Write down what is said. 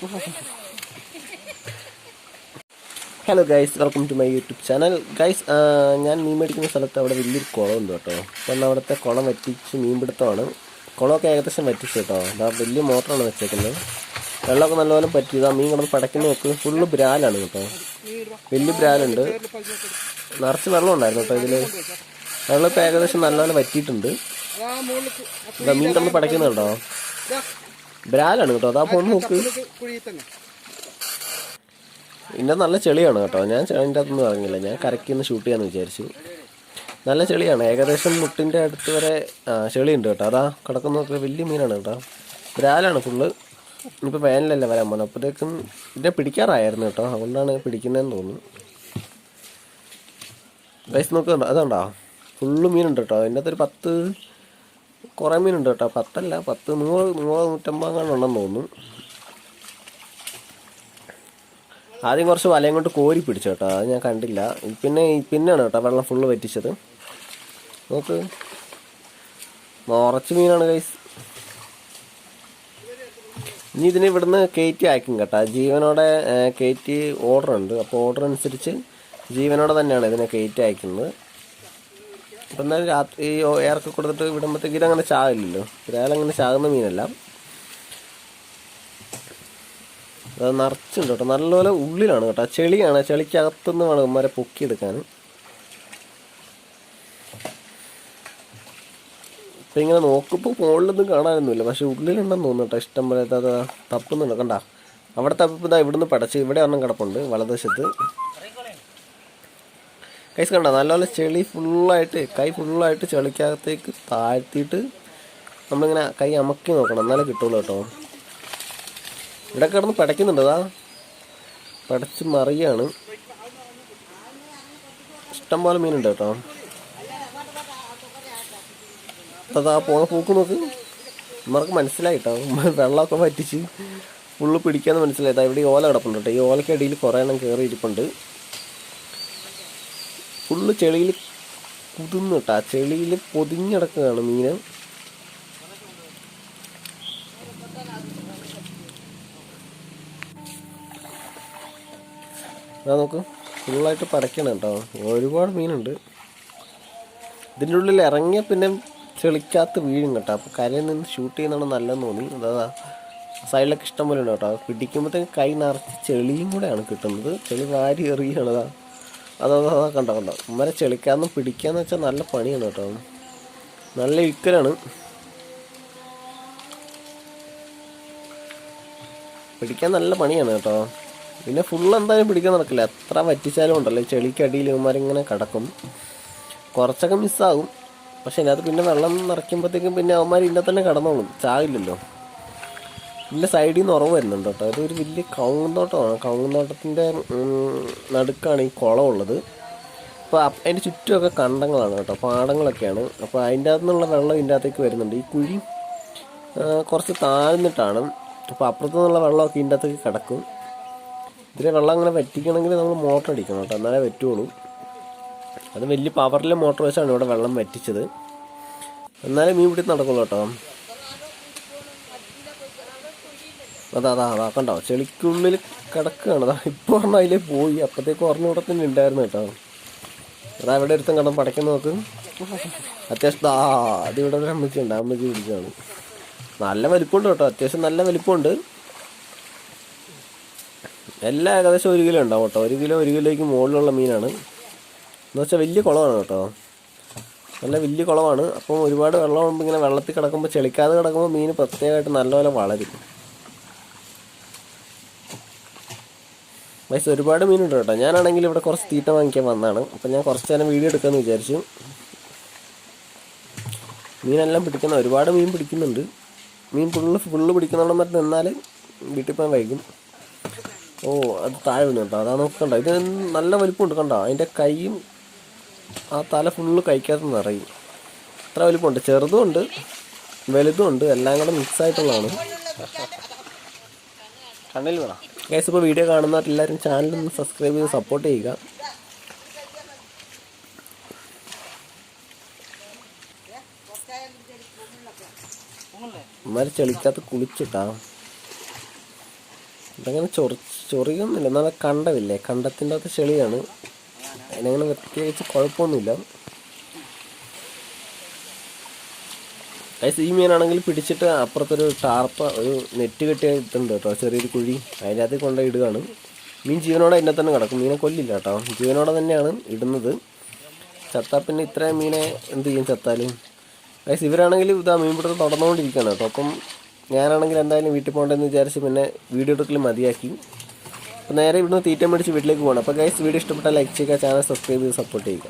Hello guys, welcome to my YouTube channel. Guys, ഞാൻ മീൻ മേടിക്കുന്ന സ്ഥലത്ത് അവിടെ വലിയൊരു കുളമുണ്ട് കേട്ടോ. അപ്പം അവിടുത്തെ കുളം വറ്റിച്ച് മീൻ പിടുത്തമാണ്. കുളമൊക്കെ ഏകദേശം വറ്റിച്ച് കേട്ടോ. അതാ വലിയ മോട്ടറാണ് വെച്ചേക്കുന്നത്. വെള്ളമൊക്കെ നല്ലപോലെ പറ്റിയത്. ആ മീൻ കിടന്ന് പടയ്ക്കുന്ന നോക്ക് ഫുള്ള് ബ്രാലാണ് കേട്ടോ. വലിയ ബ്രാലുണ്ട്. നിറച്ച് വെള്ളം ഉണ്ടായിരുന്നു കേട്ടോ ഇതിൽ. വെള്ളം ഇപ്പോൾ ഏകദേശം നല്ലപോലെ വറ്റിയിട്ടുണ്ട്. ഇതാ മീൻ കിടന്ന് പടയ്ക്കുന്നുണ്ടോ? ബ്രാലാണ് കേട്ടോ. അതാ പോന്ന് നോക്ക്. ഇതിൻ്റെ നല്ല ചെളിയാണ് കേട്ടോ. ഞാൻ അതിൻ്റെ അകത്തൊന്നും ഇറങ്ങില്ല. ഞാൻ കരയ്ക്കൊന്ന് ഷൂട്ട് ചെയ്യാമെന്ന് വിചാരിച്ചു. നല്ല ചെളിയാണ്. ഏകദേശം മുട്ടിൻ്റെ അടുത്ത് വരെ ചെളിയുണ്ട് കേട്ടോ. അതാ കിടക്കുന്നൊക്കെ വലിയ മീനാണ് കേട്ടോ. ബ്രാലാണ് ഫുള്ള്. ഇനിയിപ്പോൾ വേനലല്ലേ വരാൻ പോകുന്നത്. അപ്പോഴത്തേക്കും ഇതിനെ പിടിക്കാറായിരുന്നു കേട്ടോ. അതുകൊണ്ടാണ് പിടിക്കുന്നതെന്ന് തോന്നുന്നു. വയസ്സ് നോക്കുന്നുണ്ടോ? അതുണ്ടോ ഫുള്ള് മീനുണ്ട് കേട്ടോ. അതിൻ്റെ അകത്തൊരു 10 കുറേ മീനുണ്ട് കേട്ടോ. 10 അല്ല, 100, 150 ഉണ്ടെന്ന് തോന്നുന്നു. ആദ്യം കുറച്ച് വലയും കൊണ്ട് കോരി പിടിച്ചു കേട്ടോ. അത് ഞാൻ കണ്ടില്ല. പിന്നെയാണ് കേട്ടോ വെള്ളം ഫുള്ള് വറ്റിച്ചത്. നോക്ക്, നിറച്ച് മീനാണ് ഗൈസ്. ഇനി ഇതിന് ഇവിടുന്ന് കയറ്റി അയക്കും കേട്ടോ. ജീവനോടെ കയറ്റി ഓർഡർ ഉണ്ട്. അപ്പോൾ ഓർഡർ അനുസരിച്ച് ജീവനോടെ തന്നെയാണ് ഇതിനെ കയറ്റി അയക്കുന്നത്. അപ്പം എന്നാലും രാത്രി എയറൊക്കെ കൊടുത്തിട്ട് വിടുമ്പോഴത്തേക്ക് ഇതങ്ങനെ ചാകില്ലല്ലോ. ഒരാളങ്ങനെ ചാകുന്ന മീനല്ല. അത് നിറച്ചുണ്ട് കേട്ടോ. നല്ലപോലെ ഉള്ളിലാണ് കേട്ടോ. ചെളിയാണ്. ചെളിക്കകത്തുനിന്ന് വേണം ഇവന്മാരെ പൊക്കിയെടുക്കാൻ. ഇപ്പം ഇങ്ങനെ നോക്കുമ്പോൾ മുകളിലൊന്നും കാണാനൊന്നുമില്ല. പക്ഷെ ഉള്ളിലുണ്ടെന്ന് തോന്നുന്നു കേട്ടോ. ഇഷ്ടം പോലെ അത് തപ്പുന്നുണ്ട്. കണ്ട അവിടെ തപ്പിപ്പോൾ ഇതാ ഇവിടുന്ന് പടച്ച് ഇവിടെ ഒരെണ്ണം കിടപ്പുണ്ട് വലതുവശത്ത്. കൈസ് കണ്ട നല്ലപോലെ ചെളി ഫുള്ളായിട്ട്, കൈ ഫുള്ളായിട്ട് ചെളിക്കകത്തേക്ക് താഴ്ത്തിയിട്ട് നമ്മളിങ്ങനെ കൈ അമക്കി നോക്കണം, എന്നാലേ കിട്ടുള്ളൂ കേട്ടോ. ഇവിടെ കിടന്ന് പടയ്ക്കുന്നുണ്ട്. അതാ പടച്ച് മറിയാണ്. ഇഷ്ടം പോലെ മീനുണ്ട് കേട്ടോ. അതാ പോണ പൂക്ക് നോക്ക്. ഇവർക്ക് മനസ്സിലായിട്ടോ വെള്ളമൊക്കെ വറ്റിച്ച് ഫുള്ള് പിടിക്കാന്ന് മനസ്സിലായിട്ടാ. ഇവിടെ ഓല കിടപ്പുണ്ട് കേട്ടോ. ഈ ഓലക്കടിയിൽ കുറേ എണ്ണം കയറി ഇരിപ്പുണ്ട്. ഫുള്ള് ചെളിയിൽ കുതിർന്നു കേട്ടോ. ചെളിയിൽ പൊതിഞ്ഞടക്കുകയാണ് മീന്. അതാ നോക്ക്, ഫുള്ളായിട്ട് പടയ്ക്കണം കേട്ടോ. ഒരുപാട് മീനുണ്ട്. ഇതിൻ്റെ ഉള്ളിൽ ഇറങ്ങിയ പിന്നെ ചെളിക്കകത്ത് വീഴും കേട്ടോ. അപ്പോൾ കരയിൽ നിന്ന് ഷൂട്ട് ചെയ്യുന്നതാണ് നല്ലതെന്ന് തോന്നി. അതാ സൈഡിലൊക്കെ ഇഷ്ടം പോലെ ഉണ്ട് കേട്ടോ. പിടിക്കുമ്പോഴത്തേക്ക് കൈ നിറച്ച് ചെളിയും കൂടെയാണ് കിട്ടുന്നത്. ചെളി വാരി എറിയാണ്. അതാ കണ്ടോ ഉമ്മരെ ചെളിക്കാന്ന് പിടിക്കാന്ന് വെച്ചാൽ നല്ല പണിയാണ് കേട്ടോ. നല്ല ഇക്കലാണ്. പിടിക്കാൻ നല്ല പണിയാണ് കേട്ടോ. പിന്നെ ഫുള്ള് എന്തായാലും പിടിക്കാൻ നടക്കില്ല. എത്ര വറ്റിച്ചാലും ഉണ്ടല്ലോ ചെളിക്കടിയിൽ ഇവന്മാരിങ്ങനെ കിടക്കും. കുറച്ചൊക്കെ മിസ്സാകും. പക്ഷെ അതിനകത്ത് പിന്നെ വെള്ളം നിറയ്ക്കുമ്പോഴത്തേക്കും പിന്നെ അവന്മാർ ഇതിൻ്റെ തന്നെ കിടന്നോളും, ചാകില്ലല്ലോ. ഇതിൻ്റെ സൈഡിൽ നിന്ന് ഉറവ് വരുന്നുണ്ട് കേട്ടോ. അതൊരു വലിയ കവുങ്ങുന്തോട്ടമാണ്. കവുങ്ങുന്തോട്ടത്തിൻ്റെ നടുക്കാണ് ഈ കുളമുള്ളത്. അപ്പോൾ അതിൻ്റെ ചുറ്റുമൊക്കെ കണ്ടങ്ങളാണ് കേട്ടോ, പാടങ്ങളൊക്കെയാണ്. അപ്പോൾ അതിൻ്റെ അകത്തു നിന്നുള്ള വെള്ളം ഇതിൻ്റെ അകത്തേക്ക് വരുന്നുണ്ട്. ഈ കുഴി കുറച്ച് താഴ്ന്നിട്ടാണ്. അപ്പോൾ അപ്പുറത്തു നിന്നുള്ള വെള്ളമൊക്കെ ഇതിൻ്റെ അകത്തേക്ക് കിടക്കും. ഇതിലെ വെള്ളം അങ്ങനെ വറ്റിക്കണമെങ്കിൽ നമ്മൾ മോട്ടർ അടിക്കണം കേട്ടോ, എന്നാലേ പറ്റുള്ളൂ. അത് വലിയ പവറിലെ മോട്ടർ വെച്ചാണ് ഇവിടെ വെള്ളം വറ്റിച്ചത്. എന്നാലേ മീൻ പിടി നടക്കുള്ളൂ കേട്ടോ. അതാ കണ്ടോ ചെളിക്കുള്ളിൽ കിടക്കുകയാണ്. അതാ ഇപ്പോൾ പറഞ്ഞാൽ അതിലേ പോയി. അപ്പോഴത്തേക്ക് ഓർമ്മ തന്നെ ഉണ്ടായിരുന്നു കേട്ടോ. അതാ ഇവിടെ ഒരുത്തം കണ്ടം പടയ്ക്കുന്ന നോക്ക്. അത്യാവശ്യം അതിവിടെ ഒരു അമ്മച്ചിയുണ്ട്. അമ്മച്ചി പിടിക്കുകയാണ്. നല്ല വലിപ്പമുണ്ട് കേട്ടോ. അത്യാവശ്യം നല്ല വലിപ്പമുണ്ട്. എല്ലാം ഏകദേശം 1 കിലോ ഉണ്ടാവും കേട്ടോ. 1 കിലോയ്ക്ക് മുകളിലുള്ള മീനാണ്. എന്ന് വെച്ചാൽ വലിയ കുളമാണ് കേട്ടോ. നല്ല വലിയ കുളമാണ്. അപ്പം ഒരുപാട് വെള്ളമാകുമ്പോൾ ഇങ്ങനെ വെള്ളത്തിൽ കിടക്കുമ്പോൾ ചെളിക്കാതെ കിടക്കുമ്പോൾ മീൻ പ്രത്യേകമായിട്ട് നല്ലപോലെ വളരും. വയസ്സ് ഒരുപാട് മീനുണ്ട് കേട്ടോ. ഞാനാണെങ്കിൽ ഇവിടെ കുറച്ച് തീറ്റ വാങ്ങിക്കാൻ വന്നതാണ്. അപ്പം ഞാൻ കുറച്ച് നേരം വീഡിയോ എടുക്കാമെന്ന് വിചാരിച്ചു. മീനെല്ലാം പിടിക്കുന്ന ഒരുപാട് മീൻ പിടിക്കുന്നുണ്ട്. മീൻ ഫുള്ള് പിടിക്കുന്നുണ്ടെന്ന് പറഞ്ഞ് നിന്നാൽ വീട്ടിൽ പോകാൻ വൈകും. ഓ അത് താഴെ വന്നു കേട്ടോ. അതാ നോക്കണ്ട. ഇത് നല്ല വലിപ്പമുണ്ട് കണ്ടോ. അതിൻ്റെ കൈയും ആ തല ഫുള്ള് കഴിക്കാത്ത നിറയും. അത്ര വലിപ്പമുണ്ട്. ചെറുതും ഉണ്ട് വലുതും ഉണ്ട്. എല്ലാം കൂടെ മിക്സായിട്ടുള്ളതാണ്. കണ്ണിൽ വേണം ഗൈസ്. ഇപ്പോൾ വീഡിയോ കാണുന്നവരെല്ലാവരും ചാനലൊന്ന് സബ്സ്ക്രൈബ് ചെയ്ത് സപ്പോർട്ട് ചെയ്യുക. ചെളിക്കകത്ത് കുളിച്ചിട്ടാ അതങ്ങനെ ചൊറിയൊന്നുമില്ല, എന്നാൽ കണ്ടമില്ലേ, കണ്ടത്തിൻ്റെ അകത്ത് ചെളിയാണ്, അതിനങ്ങനെ പ്രത്യേകിച്ച് കുഴപ്പമൊന്നുമില്ല. ഈ മീനാണെങ്കിൽ പിടിച്ചിട്ട് അപ്പുറത്തൊരു ഒരു നെറ്റ് കെട്ടിയ ഇതുണ്ട് കേട്ടോ, ചെറിയൊരു കുഴി, അതിൻ്റെ അകത്ത് കൊണ്ടുപോയി ഇടുകയാണ്. മീൻ ജീവനോടെ അതിൻ്റെ തന്നെ കിടക്കും, മീനെ കൊല്ലില്ല കേട്ടോ, ജീവനോടെ തന്നെയാണ് ഇടുന്നത്. ചത്താൽ പിന്നെ ഇത്രയും മീനെ എന്ത് ചെയ്യും ചത്താലും. ഇവരാണെങ്കിലും ഇതാ മീൻ പിടുത്തം നടന്നുകൊണ്ടിരിക്കുകയാണ് കേട്ടോ. അപ്പം ഞാനാണെങ്കിൽ എന്തായാലും വീട്ടിൽ പോകണ്ടെന്ന് വിചാരിച്ച് പിന്നെ വീഡിയോ എടുക്കൽ മതിയാക്കി. അപ്പോൾ നേരെ ഇവിടുന്ന് തീറ്റ മേടിച്ച് വീട്ടിലേക്ക് പോകണം. അപ്പോൾ ഗൈസ് വീഡിയോ ഇഷ്ടപ്പെട്ടാൽ ലൈക്ക് ചെയ്യുക, ചാനൽ സബ്സ്ക്രൈബ് ചെയ്ത് സപ്പോർട്ട് ചെയ്യുക.